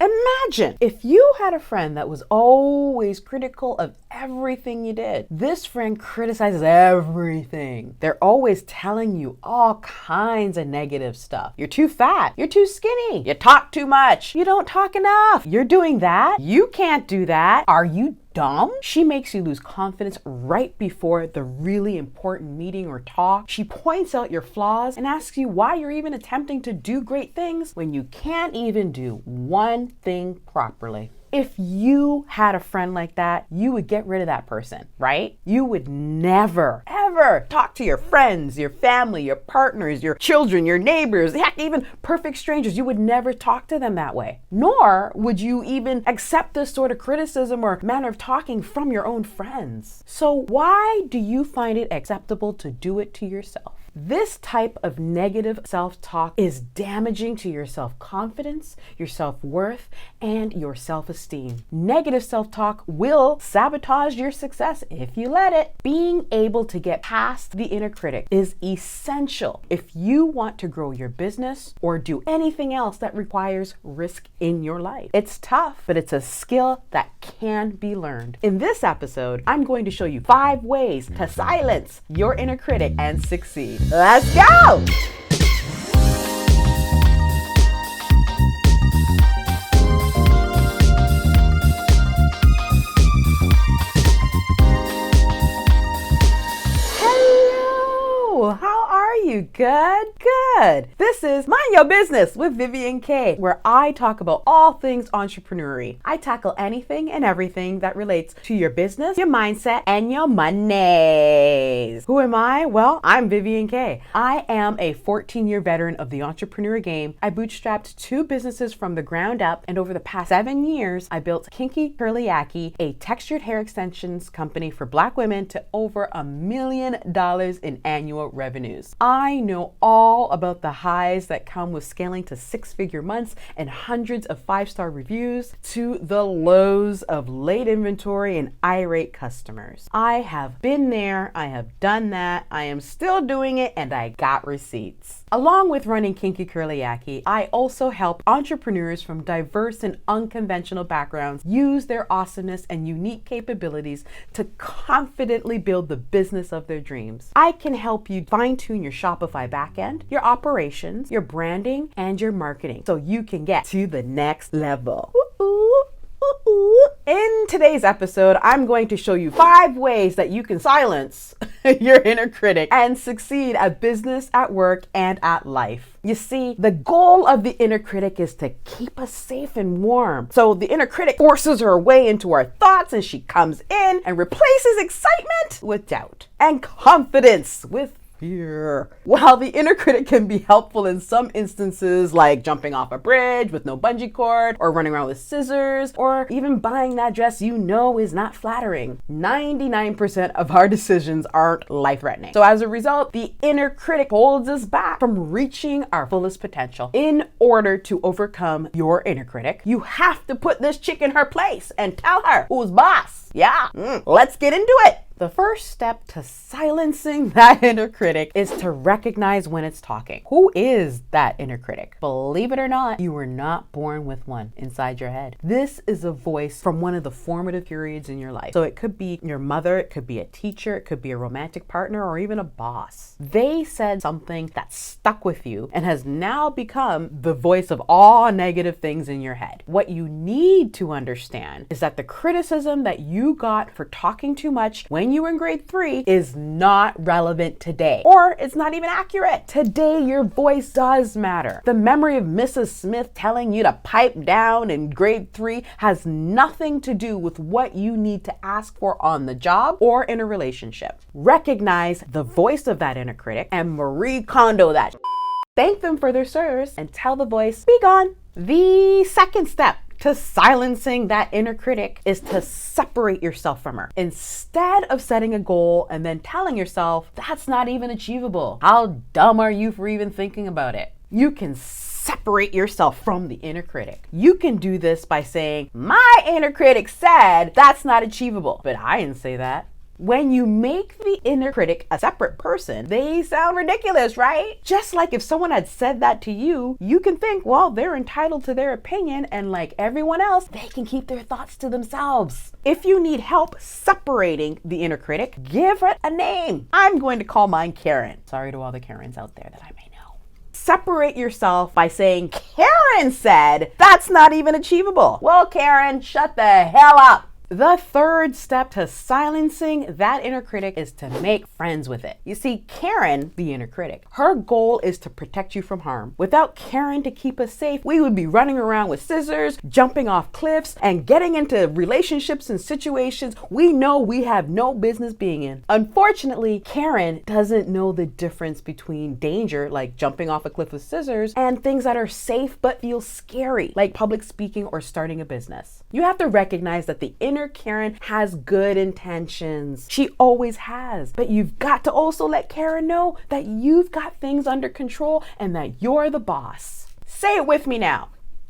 Imagine if you had a friend that was always critical of everything you did. This friend criticizes everything. They're always telling you all kinds of negative stuff. You're too fat. You're too skinny. You talk too much. You don't talk enough. You're doing that. You can't do that. Are you dumb? She makes you lose confidence right before the really important meeting or talk. She points out your flaws and asks you why you're even attempting to do great things when you can't even do one thing properly. If you had a friend like that, you would get rid of that person, right? You would never, ever talk to your friends, your family, your partners, your children, your neighbors, heck, even perfect strangers. You would never talk to them that way. Nor would you even accept this sort of criticism or manner of talking from your own friends. So why do you find it acceptable to do it to yourself? This type of negative self-talk is damaging to your self-confidence, your self-worth, and your self-esteem. Negative self-talk will sabotage your success if you let it. Being able to get past the inner critic is essential if you want to grow your business or do anything else that requires risk in your life. It's tough, but it's a skill that can be learned. In this episode, I'm going to show you 5 ways to silence your inner critic and succeed. Let's go! Hello! How are you? Good? Good. This is Mind Your Business with Vivian Kaye, where I talk about all things entrepreneurial. I tackle anything and everything that relates to your business, your mindset, and your monies. Who am I? Well, I'm Vivian Kaye. I am a 14-year veteran of the entrepreneur game. I bootstrapped 2 businesses from the ground up, and over the past 7 years, I built Kinky Curly Yaki, a textured hair extensions company for Black women, to over $1 million in annual revenues. I know all about the highs that come with scaling to 6-figure months and hundreds of 5-star reviews, to the lows of late inventory and irate customers. I have been there, I have done that, I am still doing it, and I got receipts. Along with running Kinky Curly Yaki, I also help entrepreneurs from diverse and unconventional backgrounds use their awesomeness and unique capabilities to confidently build the business of their dreams. I can help you fine-tune your Shopify backend, your operations, your branding, and your marketing so you can get to the next level. In today's episode, I'm going to show you 5 ways that you can silence your inner critic and succeed at business, at work, and at life. You see, the goal of the inner critic is to keep us safe and warm. So the inner critic forces her way into our thoughts, and she comes in and replaces excitement with doubt and confidence with fear. While the inner critic can be helpful in some instances, like jumping off a bridge with no bungee cord, or running around with scissors, or even buying that dress you know is not flattering, 99% of our decisions aren't life-threatening. So as a result, the inner critic holds us back from reaching our fullest potential. In order to overcome your inner critic, you have to put this chick in her place and tell her who's boss. Yeah, let's get into it. The first step to silencing that inner critic is to recognize when it's talking. Who is that inner critic? Believe it or not, you were not born with one inside your head. This is a voice from one of the formative periods in your life. So it could be your mother, it could be a teacher, it could be a romantic partner, or even a boss. They said something that stuck with you and has now become the voice of all negative things in your head. What you need to understand is that the criticism that you got for talking too much when you were in grade 3 is not relevant today, or it's not even accurate. Today, your voice does matter. The memory of Mrs. Smith telling you to pipe down in grade 3 has nothing to do with what you need to ask for on the job or in a relationship. Recognize the voice of that inner critic and Marie Kondo that. Thank them for their service and tell the voice, be gone. The second step to silencing that inner critic is to separate yourself from her. Instead of setting a goal and then telling yourself, that's not even achievable. How dumb are you for even thinking about it? You can separate yourself from the inner critic. You can do this by saying, my inner critic said that's not achievable, but I didn't say that. When you make the inner critic a separate person, they sound ridiculous, right? Just like if someone had said that to you, you can think, well, they're entitled to their opinion, and like everyone else, they can keep their thoughts to themselves. If you need help separating the inner critic, give it a name. I'm going to call mine Karen. Sorry to all the Karens out there that I may know. Separate yourself by saying, Karen said, that's not even achievable. Well, Karen, shut the hell up. The third step to silencing that inner critic is to make friends with it. You see, Karen, the inner critic, her goal is to protect you from harm. Without Karen to keep us safe, we would be running around with scissors, jumping off cliffs, and getting into relationships and situations we know we have no business being in. Unfortunately, Karen doesn't know the difference between danger, like jumping off a cliff with scissors, and things that are safe but feel scary, like public speaking or starting a business. You have to recognize that the inner Karen has good intentions. She always has. But you've got to also let Karen know that you've got things under control and that you're the boss. Say it with me now.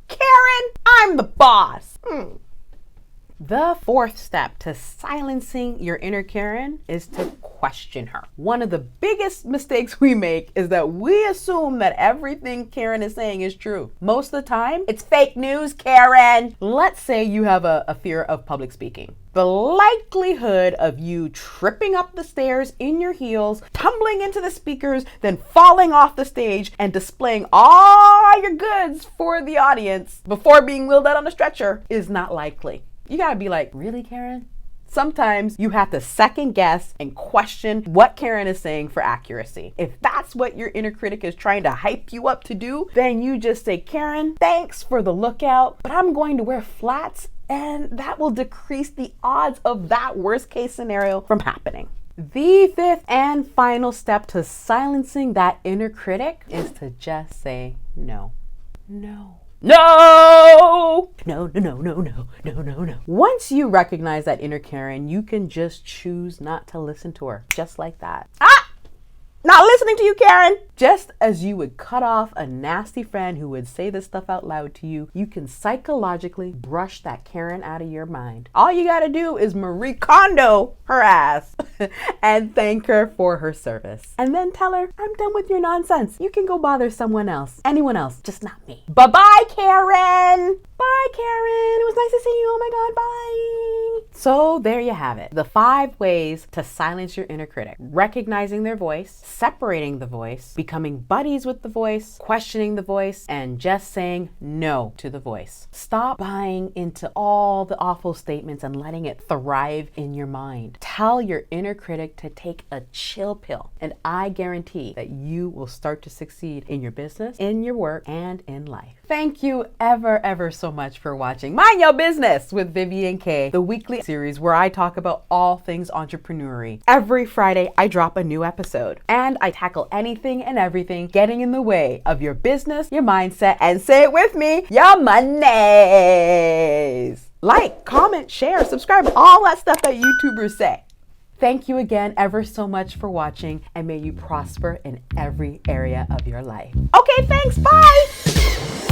Karen, I'm the boss. The fourth step to silencing your inner Karen is to question her. One of the biggest mistakes we make is that we assume that everything Karen is saying is true. Most of the time, it's fake news, Karen. Let's say you have a fear of public speaking. The likelihood of you tripping up the stairs in your heels, tumbling into the speakers, then falling off the stage and displaying all your goods for the audience before being wheeled out on a stretcher is not likely. You gotta be like, really, Karen? Sometimes you have to second guess and question what Karen is saying for accuracy. If that's what your inner critic is trying to hype you up to do, then you just say, Karen, thanks for the lookout, but I'm going to wear flats, and that will decrease the odds of that worst case scenario from happening. The fifth and final step to silencing that inner critic is to just say no. No. No! No, no, no, no, no, no, no, no. Once you recognize that inner Karen, you can just choose not to listen to her. Just like that. Not listening to you, Karen. Just as you would cut off a nasty friend who would say this stuff out loud to you, you can psychologically brush that Karen out of your mind. All you gotta do is Marie Kondo her ass and thank her for her service. And then tell her, I'm done with your nonsense. You can go bother someone else. Anyone else, just not me. Bye-bye, Karen. Bye, Karen. It was nice to see you. Oh my God, bye. So there you have it. The 5 ways to silence your inner critic. Recognizing their voice, separating the voice, becoming buddies with the voice, questioning the voice, and just saying no to the voice. Stop buying into all the awful statements and letting it thrive in your mind. Tell your inner critic to take a chill pill, and I guarantee that you will start to succeed in your business, in your work, and in life. Thank you ever so much for watching Mind Your Business with Vivian Kaye, the weekly series where I talk about all things entrepreneurial. Every Friday, I drop a new episode, and I tackle anything and everything getting in the way of your business, your mindset, and say it with me, your monies. Like, comment, share, subscribe, all that stuff that YouTubers say. Thank you again ever so much for watching, and may you prosper in every area of your life. Okay, thanks, bye.